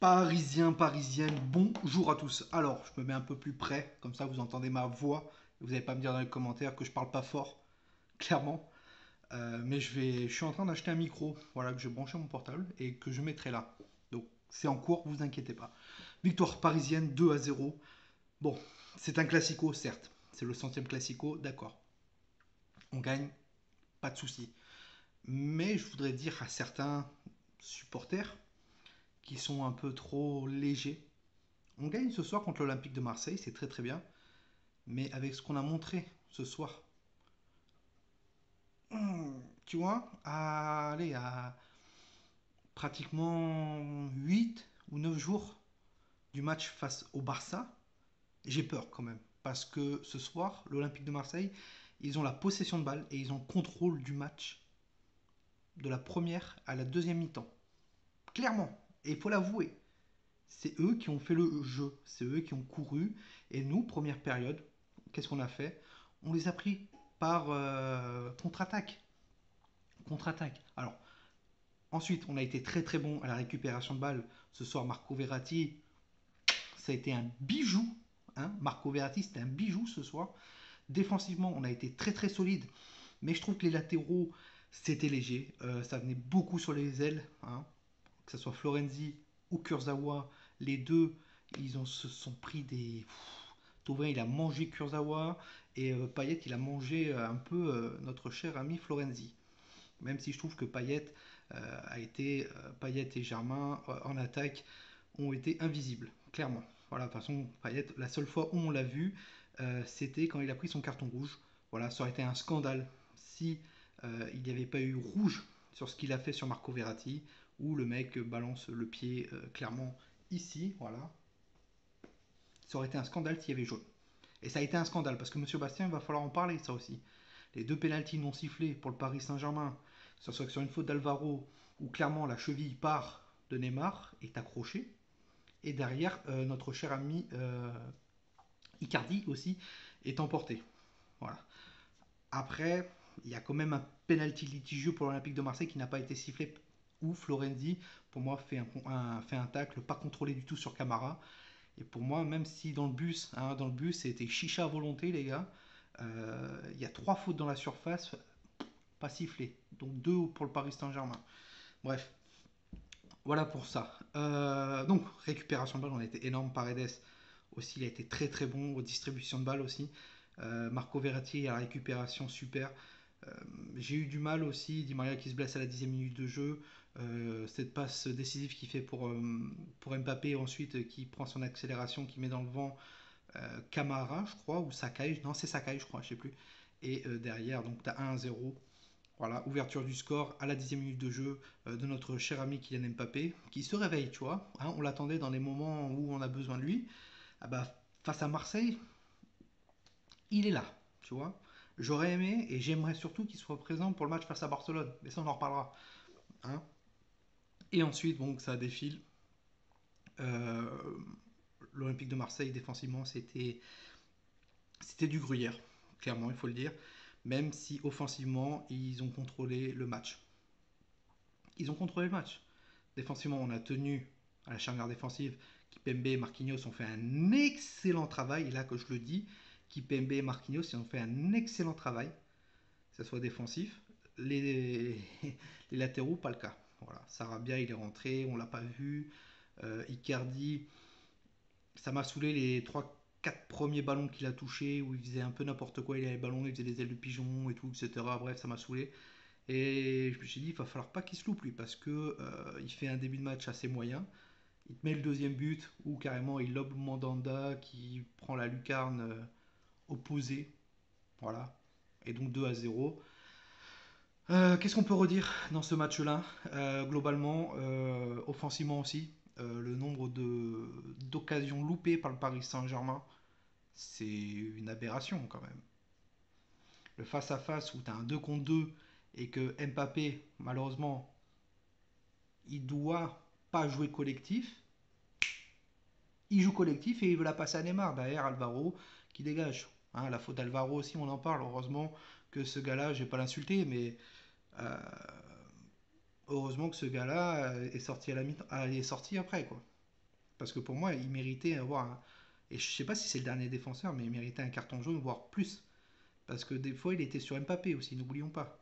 Parisiens, parisiennes, bonjour à tous. Alors, je me mets un peu plus près, comme ça vous entendez ma voix. Vous n'allez pas me dire dans les commentaires que je parle pas fort, clairement. Mais je suis en train d'acheter un micro, voilà, que je vais brancher mon portable et que je mettrai là. Donc, c'est en cours, vous inquiétez pas. Victoire parisienne 2-0. Bon, c'est un classico, certes. C'est le centième classico, d'accord. On gagne, pas de souci. Mais je voudrais dire à certains supporters qui sont un peu trop légers. On gagne ce soir contre l'Olympique de Marseille, c'est très très bien. Mais avec ce qu'on a montré ce soir, tu vois, allez, à pratiquement 8 ou 9 jours du match face au Barça, j'ai peur quand même. Parce que ce soir, l'Olympique de Marseille, ils ont la possession de balle et ils ont le contrôle du match de la première à la deuxième mi-temps. Clairement. Et il faut l'avouer. C'est eux qui ont fait le jeu. C'est eux qui ont couru. Et nous, première période, qu'est-ce qu'on a fait? On les a pris par contre-attaque. Contre-attaque. Alors, ensuite, on a été très très bon à la récupération de balles. Ce soir, Marco Verratti, ça a été un bijou. Hein, Marco Verratti, c'était un bijou ce soir. Défensivement, on a été très très solide. Mais je trouve que les latéraux, c'était léger. Ça venait beaucoup sur les ailes. Hein. Que ce soit Florenzi ou Kurzawa, les deux, se sont pris des. Thauvin, il a mangé Kurzawa et Payet, il a mangé un peu notre cher ami Florenzi. Même si je trouve que Payet et Germain en attaque ont été invisibles, clairement. Voilà, de toute façon, Payet, la seule fois où on l'a vu, c'était quand il a pris son carton rouge. Voilà, ça aurait été un scandale si il n'y avait pas eu rouge sur ce qu'il a fait sur Marco Verratti, où le mec balance le pied clairement ici, voilà. Ça aurait été un scandale s'il y avait jaune. Et ça a été un scandale, parce que M. Bastien, il va falloir en parler, ça aussi. Les deux pénaltys non sifflés pour le Paris Saint-Germain, que ce soit sur une faute d'Alvaro, où clairement la cheville part de Neymar, est accrochée, et derrière, notre cher ami Icardi aussi est emporté. Voilà. Après, il y a quand même un penalty litigieux pour l'Olympique de Marseille qui n'a pas été sifflé, où Florenzi, pour moi, fait un tacle pas contrôlé du tout sur Camara. Et pour moi, même si dans le bus, c'était chicha à volonté, les gars, il y a trois fautes dans la surface, pas sifflées. Donc deux pour le Paris Saint-Germain. Bref, voilà pour ça. Donc, récupération de balle, on a été énorme. Paredes aussi, il a été très très bon aux distributions de balles aussi. Marco Verratti à la récupération, super. Euh, j'ai eu du mal aussi, Di Maria qui se blesse à la 10e minute de jeu. Cette passe décisive qu'il fait pour Mbappé, ensuite qui prend son accélération, qui met dans le vent Camara, je crois, ou Sakai. Non, c'est Sakai, je crois, je sais plus. Et derrière, donc tu as 1-0. Voilà, ouverture du score à la 10e minute de jeu de notre cher ami Kylian Mbappé, qui se réveille, tu vois. Hein, on l'attendait dans les moments où on a besoin de lui. Ah bah, face à Marseille, il est là, tu vois. J'aurais aimé et j'aimerais surtout qu'il soit présent pour le match face à Barcelone, mais ça on en reparlera. Hein. Et ensuite, bon, ça défile. Euh, L'Olympique de Marseille, défensivement, c'était du gruyère, clairement, il faut le dire. Même si offensivement, ils ont contrôlé le match. Ils ont contrôlé le match. Défensivement, on a tenu à la charnière défensive. Kipembe et Marquinhos ont fait un excellent travail. Et là que je le dis, Kipembe et Marquinhos ils ont fait un excellent travail, que ce soit défensif. Les, les latéraux, pas le cas. Voilà. Sarabia, il est rentré, on l'a pas vu. Icardi, ça m'a saoulé les trois quatre premiers ballons qu'il a touchés, où il faisait un peu n'importe quoi, il avait les ballons, il faisait des ailes de pigeon et tout, etc. Bref, ça m'a saoulé. Et je me suis dit, il va falloir pas qu'il se loupe lui, parce que il fait un début de match assez moyen. Il te met le deuxième but, ou carrément il lobe Mandanda qui prend la lucarne opposée. Voilà. Et donc 2-0. Qu'est-ce qu'on peut redire dans ce match-là? Globalement, offensivement aussi, le nombre d'occasions loupées par le Paris Saint-Germain, c'est une aberration quand même. Le face-à-face où tu as un 2 contre 2 et que Mbappé, malheureusement, il doit pas jouer collectif. Il joue collectif et il veut la passer à Neymar. Derrière, Alvaro qui dégage. Hein, la faute d'Alvaro aussi, on en parle. Heureusement que ce gars-là, je vais pas l'insulter, mais euh, heureusement que ce gars-là est sorti à la mi est sorti après quoi. Parce que pour moi, il méritait avoir un... Et je sais pas si c'est le dernier défenseur, mais il méritait un carton jaune, voire plus. Parce que des fois, il était sur Mbappé aussi, n'oublions pas.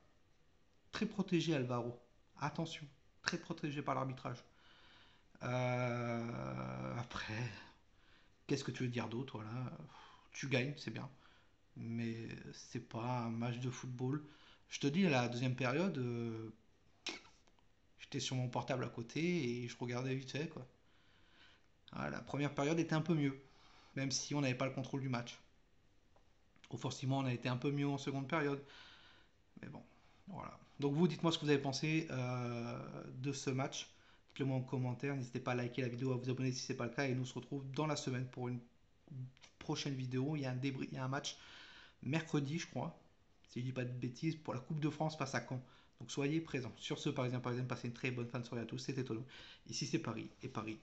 Très protégé, Alvaro. Attention, très protégé par l'arbitrage. Après, qu'est-ce que tu veux dire d'autre? Voilà. Tu gagnes, c'est bien. Mais c'est pas un match de football. Je te dis, à la deuxième période, j'étais sur mon portable à côté et je regardais vite fait, quoi. Ah, la première période était un peu mieux, même si on n'avait pas le contrôle du match. Offensivement, on a été un peu mieux en seconde période. Mais bon, voilà. Donc vous, dites-moi ce que vous avez pensé de ce match. Dites-le moi en commentaire. N'hésitez pas à liker la vidéo, à vous abonner si ce n'est pas le cas. Et nous on se retrouve dans la semaine pour une prochaine vidéo. Il y a un match mercredi, je crois, si je dis pas de bêtises, pour la Coupe de France face à Caen. Donc soyez présents. Sur ce, Parisien, passez une très bonne fin de soirée à tous. C'était Tolo. Ici c'est Paris et Paris